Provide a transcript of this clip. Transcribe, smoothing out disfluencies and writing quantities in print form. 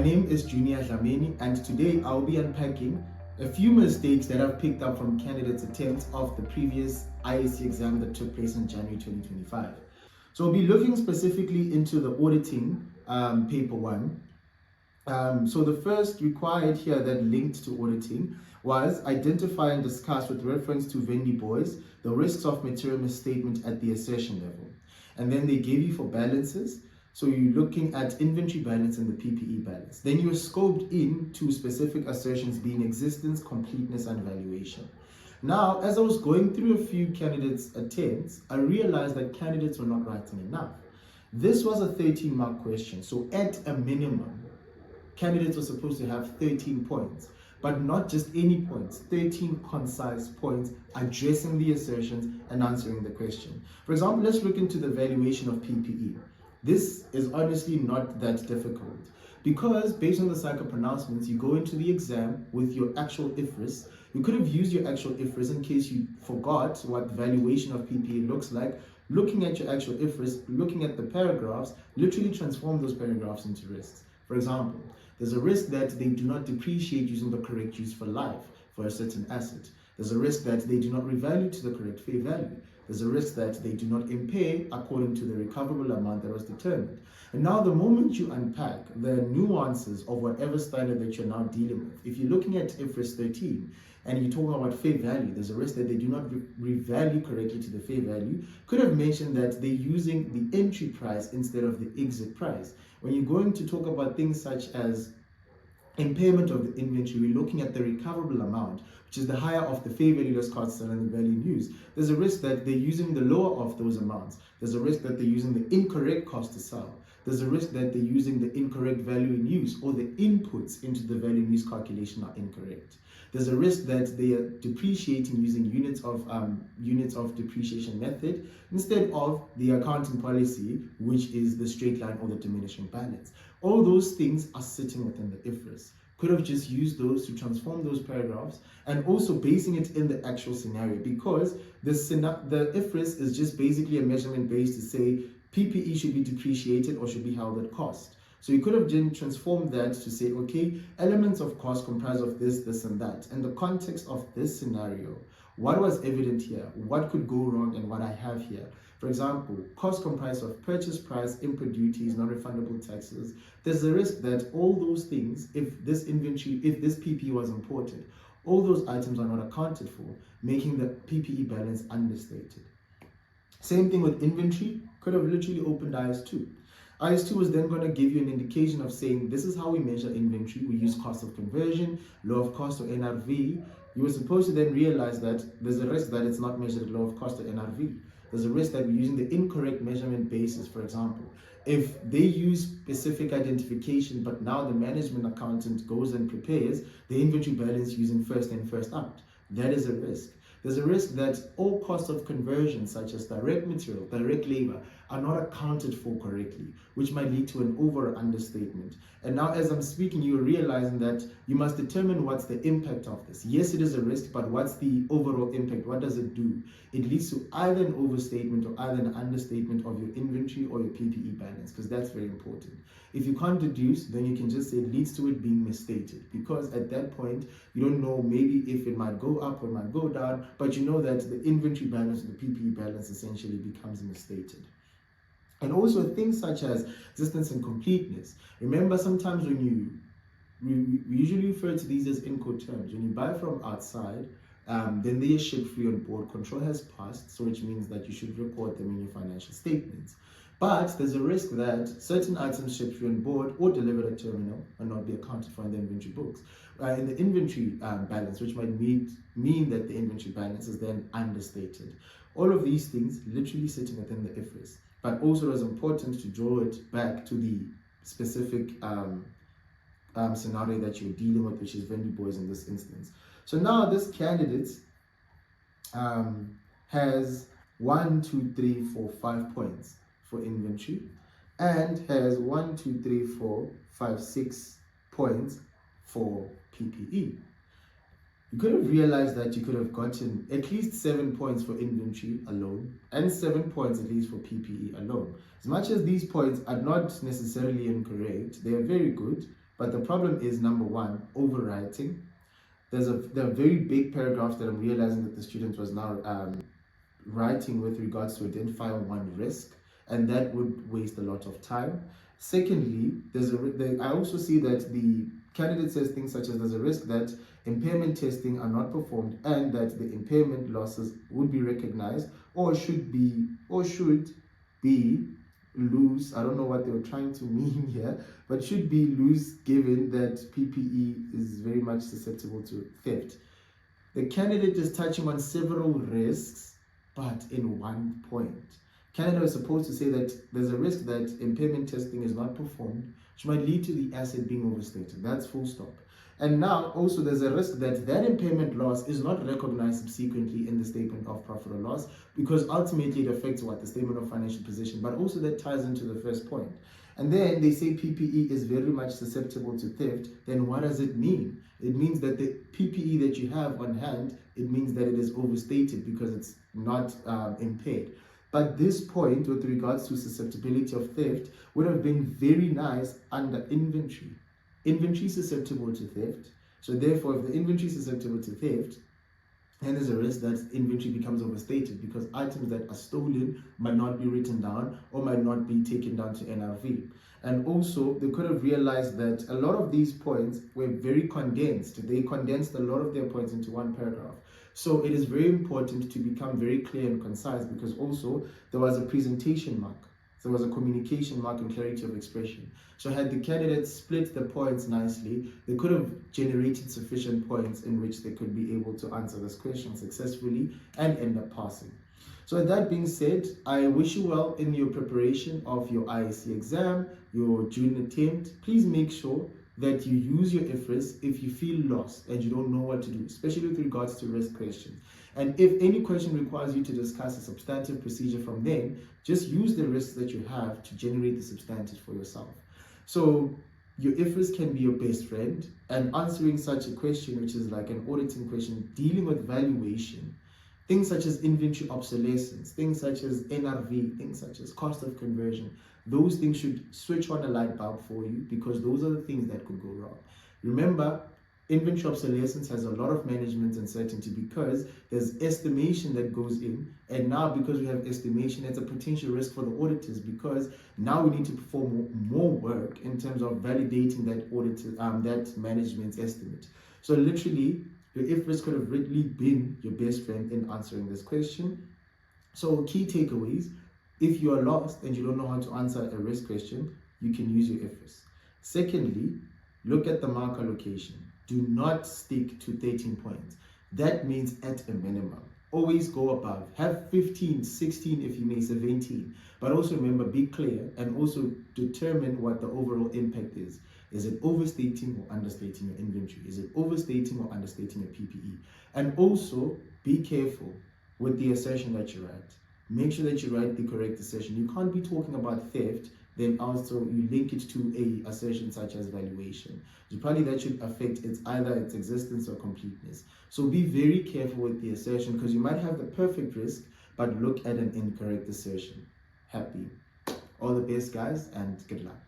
name is Junior Dlamini, and today I'll be unpacking a few mistakes that I've picked up from candidates' attempts of the previous IAC exam that took place in January 2025. So we'll be looking specifically into the auditing paper one. So the first required here that linked to auditing was identify and discuss with reference to Vendy boys the risks of material misstatement at the assertion level. And then they gave you for balances. So you're looking at inventory balance and the PPE balance. Then you are scoped in to specific assertions being existence, completeness, and valuation. Now, as I was going through a few candidates' attempts, I realized that candidates were not writing enough. This was a 13-mark question. So at a minimum, candidates were supposed to have 13 points, but not just any points, 13 concise points addressing the assertions and answering the question. For example, let's look into the valuation of PPE. This is honestly not that difficult because based on the cycle pronouncements, you go into the exam with your actual IFRS. You could have used your actual IFRS in case you forgot what valuation of PPE looks like. Looking at your actual IFRS, looking at the paragraphs, literally transform those paragraphs into risks. For example, there's a risk that they do not depreciate using the correct useful life for a certain asset. There's a risk that they do not revalue to the correct fair value. There's a risk that they do not impair according to the recoverable amount that was determined. And now the moment you unpack the nuances of whatever standard that you're now dealing with, if you're looking at IFRS 13 and you're talking about fair value, there's a risk that they do not revalue correctly to the fair value. Could have mentioned that they're using the entry price instead of the exit price. When you're going to talk about things such as impairment of the inventory, we're looking at the recoverable amount, which is the higher of the fair value less cost and the value in use. There's a risk that they're using the lower of those amounts. There's a risk that they're using the incorrect cost to sell. There's a risk that they're using the incorrect value in use, or the inputs into the value in use calculation are incorrect. There's a risk that they are depreciating using units of depreciation method instead of the accounting policy, which is the straight line or the diminishing balance. All those things are sitting within the IFRS. Could have just used those to transform those paragraphs and also basing it in the actual scenario, because the IFRS is just basically a measurement base to say PPE should be depreciated or should be held at cost. So you could have then transformed that to say, okay, elements of cost comprise of this, this, and that. In the context of this scenario, what was evident here? What could go wrong and what I have here? For example, cost comprised of purchase price, input duties, non-refundable taxes. There's a risk that all those things, if this PPE was imported, all those items are not accounted for, making the PPE balance understated. Same thing with inventory, could have literally opened IS2. IS2 was then going to give you an indication of saying, this is how we measure inventory. We use cost of conversion, law of cost, or NRV. You were supposed to then realize that there's a risk that it's not measured at law of cost or NRV. There's a risk that we're using the incorrect measurement basis. For example, if they use specific identification, but now the management accountant goes and prepares the inventory balance using first in, first out, that is a risk. There's a risk that all costs of conversion, such as direct material, direct labor, are not accounted for correctly, which might lead to an over or understatement. And now as I'm speaking, you're realizing that you must determine what's the impact of this. Yes, it is a risk, but what's the overall impact? What does it do? It leads to either an overstatement or either an understatement of your inventory or your PPE balance, because that's very important. If you can't deduce, then you can just say it leads to it being misstated, because at that point, you don't know maybe if it might go up or it might go down, but you know that the inventory balance or the PPE balance essentially becomes misstated. And also things such as existence and completeness. Remember, sometimes when we usually refer to these as Incoterms. When you buy from outside, then they are shipped free on board. Control has passed, so which means that you should record them in your financial statements. But there's a risk that certain items shipped free on board or delivered at terminal will not be accounted for in the inventory books. In the inventory balance, which might mean that the inventory balance is then understated. All of these things literally sitting within the IFRS. But also it is important to draw it back to the specific scenario that you're dealing with, which is Vendy boys in this instance. So now this candidate has 1, 2, 3, 4, 5 points for inventory and has 1, 2, 3, 4, 5, 6 points for PPE. You could have realized that you could have gotten at least 7 points for inventory alone and 7 points at least for PPE alone. As much as these points are not necessarily incorrect, they are very good, But the problem is, number one, overwriting. There are very big paragraphs that I'm realizing that the student was now writing with regards to identifying one risk, and that would waste a lot of time. Secondly, I also see that the candidate says things such as there's a risk that impairment testing are not performed and that the impairment losses would be recognized or should be loose. I don't know what they were trying to mean here, but should be loose given that PPE is very much susceptible to theft. The candidate is touching on several risks, but in one point. Candidate is supposed to say that there's a risk that impairment testing is not performed, which might lead to the asset being overstated. That's full stop. And now also there's a risk that that impairment loss is not recognized subsequently in the statement of profit or loss, because ultimately it affects what? The statement of financial position, but also that ties into the first point. And then they say PPE is very much susceptible to theft. Then what does it mean? It means that the PPE that you have on hand, it means that it is overstated because it's not impaired. But this point with regards to susceptibility of theft would have been very nice under inventory. Inventory is susceptible to theft. So therefore, if the inventory is susceptible to theft, then there's a risk that inventory becomes overstated because items that are stolen might not be written down or might not be taken down to NRV. And also, they could have realized that a lot of these points were very condensed. They condensed a lot of their points into one paragraph. So it is very important to become very clear and concise, because also there was a presentation mark. There was a communication mark and clarity of expression. So had the candidates split the points nicely, they could have generated sufficient points in which they could be able to answer this question successfully and end up passing. So with that being said, I wish you well in your preparation of your ISC exam, your June attempt. Please make sure that you use your IFRS if you feel lost and you don't know what to do, especially with regards to risk questions. And if any question requires you to discuss a substantive procedure from then, just use the risks that you have to generate the substantive for yourself. So your IFRS can be your best friend, and answering such a question, which is like an auditing question, dealing with valuation, things such as inventory obsolescence, things such as NRV, things such as cost of conversion, those things should switch on a light bulb for you, because those are the things that could go wrong. Remember, inventory obsolescence has a lot of management uncertainty because there's estimation that goes in, and now because we have estimation, it's a potential risk for the auditors, because now we need to perform more work in terms of validating that management's estimate. So literally, your IFRS could have really been your best friend in answering this question. So key takeaways: if you are lost and you don't know how to answer a risk question, you can use your IFRS. Secondly, look at the mark allocation. Do not stick to 13 points. That means at a minimum. Always go above. Have 15, 16 if you may, 17. But also remember, be clear and also determine what the overall impact is. Is it overstating or understating your inventory? Is it overstating or understating your PPE? And also be careful with the assertion that you write. Make sure that you write the correct assertion. You can't be talking about theft, then also you link it to a assertion such as valuation. So probably that should affect either its existence or completeness. So be very careful with the assertion, because you might have the perfect risk, but look at an incorrect assertion. Happy. All the best, guys, and good luck.